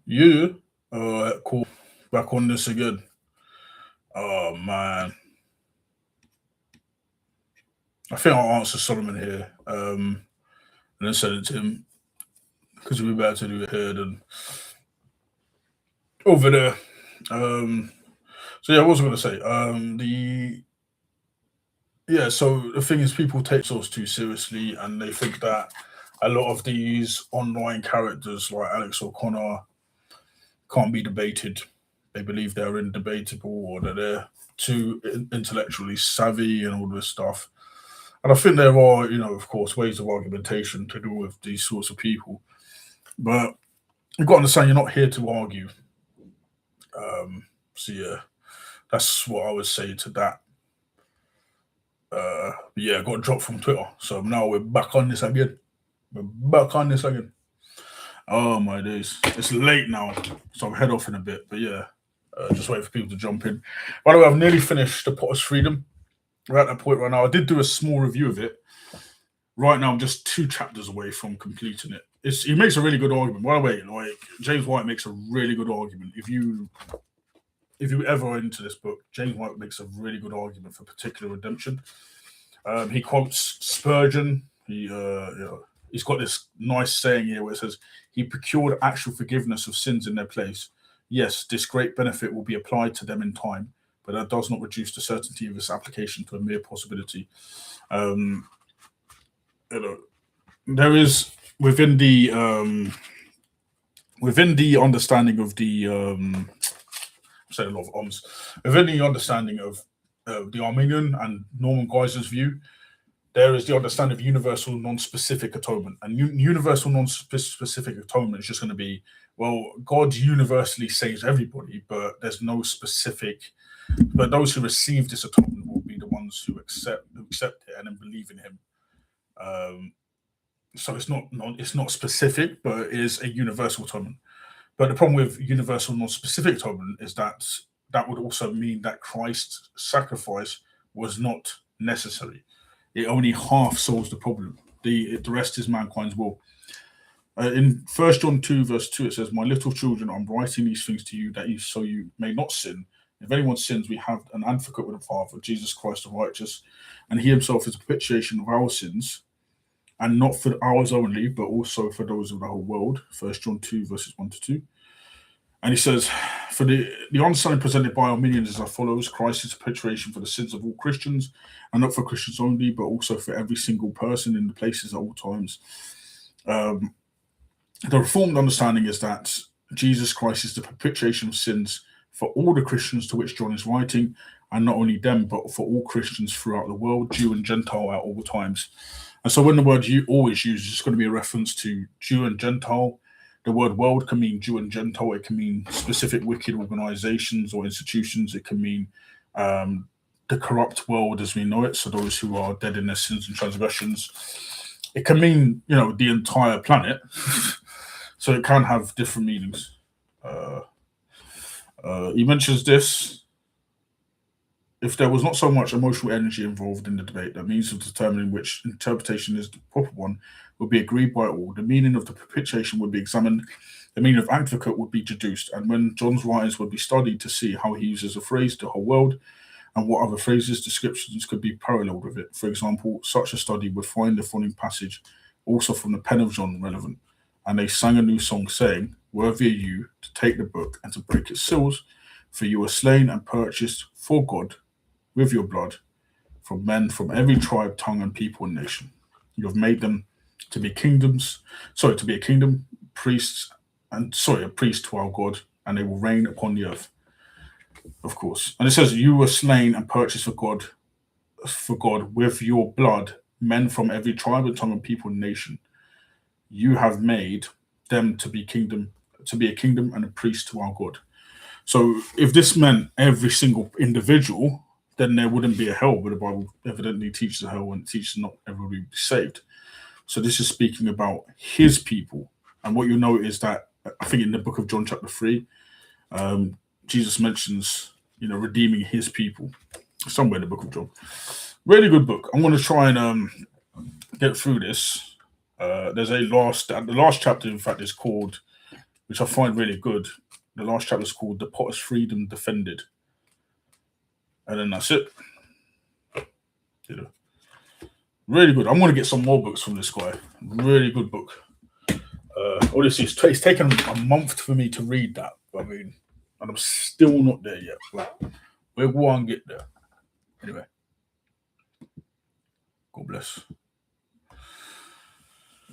Yeah. Cool. Back on this again. Oh man. I think I'll answer Solomon here. And then send it to him because we're about to do it here and over there. Um, so yeah, what was I going to say? The yeah. So the thing is, people take themselves too seriously, and they think that a lot of these online characters like Alex O'Connor can't be debated. They believe they're indebatable or that they're too intellectually savvy and all this stuff. And I think there are, of course, ways of argumentation to do with these sorts of people. But you've got to understand you're not here to argue. So yeah, that's what I would say to that. Yeah, I got dropped from Twitter. So now we're back on this again. We're back on this again. Oh my days. It's late now. So I'll head off in a bit. But yeah, just wait for people to jump in. By the way, I've nearly finished The Potter's Freedom. We're at that point right now. I did do a small review of it. Right now, I'm just two chapters away from completing it. He makes a really good argument. By the way, like James White makes a really good argument. If you ever are into this book, James White makes a really good argument for particular redemption. He quotes Spurgeon. He's got this nice saying here where it says, "He procured actual forgiveness of sins in their place. Yes, this great benefit will be applied to them in time, but that does not reduce the certainty of its application to a mere possibility." Um, you know, there is within the understanding of the I'm saying a lot of ums within the understanding of the Armenian and Norman Geiser's view. There is the understanding of universal non-specific atonement, and universal non-specific atonement is just going to be, well, God universally saves everybody, but there's no specific. But those who receive this atonement will be the ones who accept it and then believe in Him. Um, so it's not specific, but it is a universal atonement. But the problem with universal non-specific atonement is that that would also mean that Christ's sacrifice was not necessary. It only half solves the problem. The rest is mankind's will. In First John 2 verse 2, it says, "My little children, I'm writing these things to you that you may not sin. If anyone sins, we have an advocate with the Father, Jesus Christ the righteous, and He Himself is a propitiation of our sins, and not for ours only, but also for those of the whole world." First John 2 verses 1 to 2. And he says, "For the understanding presented by Arminians is as follows: Christ is a propitiation for the sins of all Christians, and not for Christians only, but also for every single person in the places at all times." Um, the Reformed understanding is that Jesus Christ is the propitiation of sins for all the Christians to which John is writing, and not only them, but for all Christians throughout the world, Jew and Gentile at all times. And so when the word "you" always used, it's going to be a reference to Jew and Gentile. The word "world" can mean Jew and Gentile. It can mean specific wicked organizations or institutions. It can mean the corrupt world as we know it, so those who are dead in their sins and transgressions. It can mean, the entire planet. So it can have different meanings. Uh, he mentions this: if there was not so much emotional energy involved in the debate, that means of determining which interpretation is the proper one would be agreed by all. The meaning of the propitiation would be examined, the meaning of advocate would be deduced, and when John's writings would be studied to see how he uses a phrase, the whole world, and what other phrases, descriptions could be paralleled with it. For example, such a study would find the following passage also from the pen of John relevant. "And they sang a new song, saying, Worthy are you to take the book and to break its seals, for you were slain and purchased for God with your blood from men from every tribe, tongue, and people and nation. You have made them to be to be a kingdom, priests, a priest to our God, and they will reign upon the earth." Of course. And it says, "You were slain and purchased for God with your blood, men from every tribe and tongue and people and nation. You have made them to be a kingdom and a priest to our God." So if this meant every single individual, then there wouldn't be a hell, but the Bible evidently teaches a hell and it teaches not everybody will be saved. So this is speaking about his people. And what you know is that I think in the book of John chapter 3, Jesus mentions, redeeming his people somewhere in the book of John. Really good book. I'm going to try and get through this. The last chapter, in fact, is called which I find really good. The last chapter is called "The Potter's Freedom Defended," and then that's it. You know, really good. I'm gonna get some more books from this guy. Really good book. Obviously, it's taken a month for me to read that. I mean, and I'm still not there yet. But we'll go and get there. Anyway, God bless.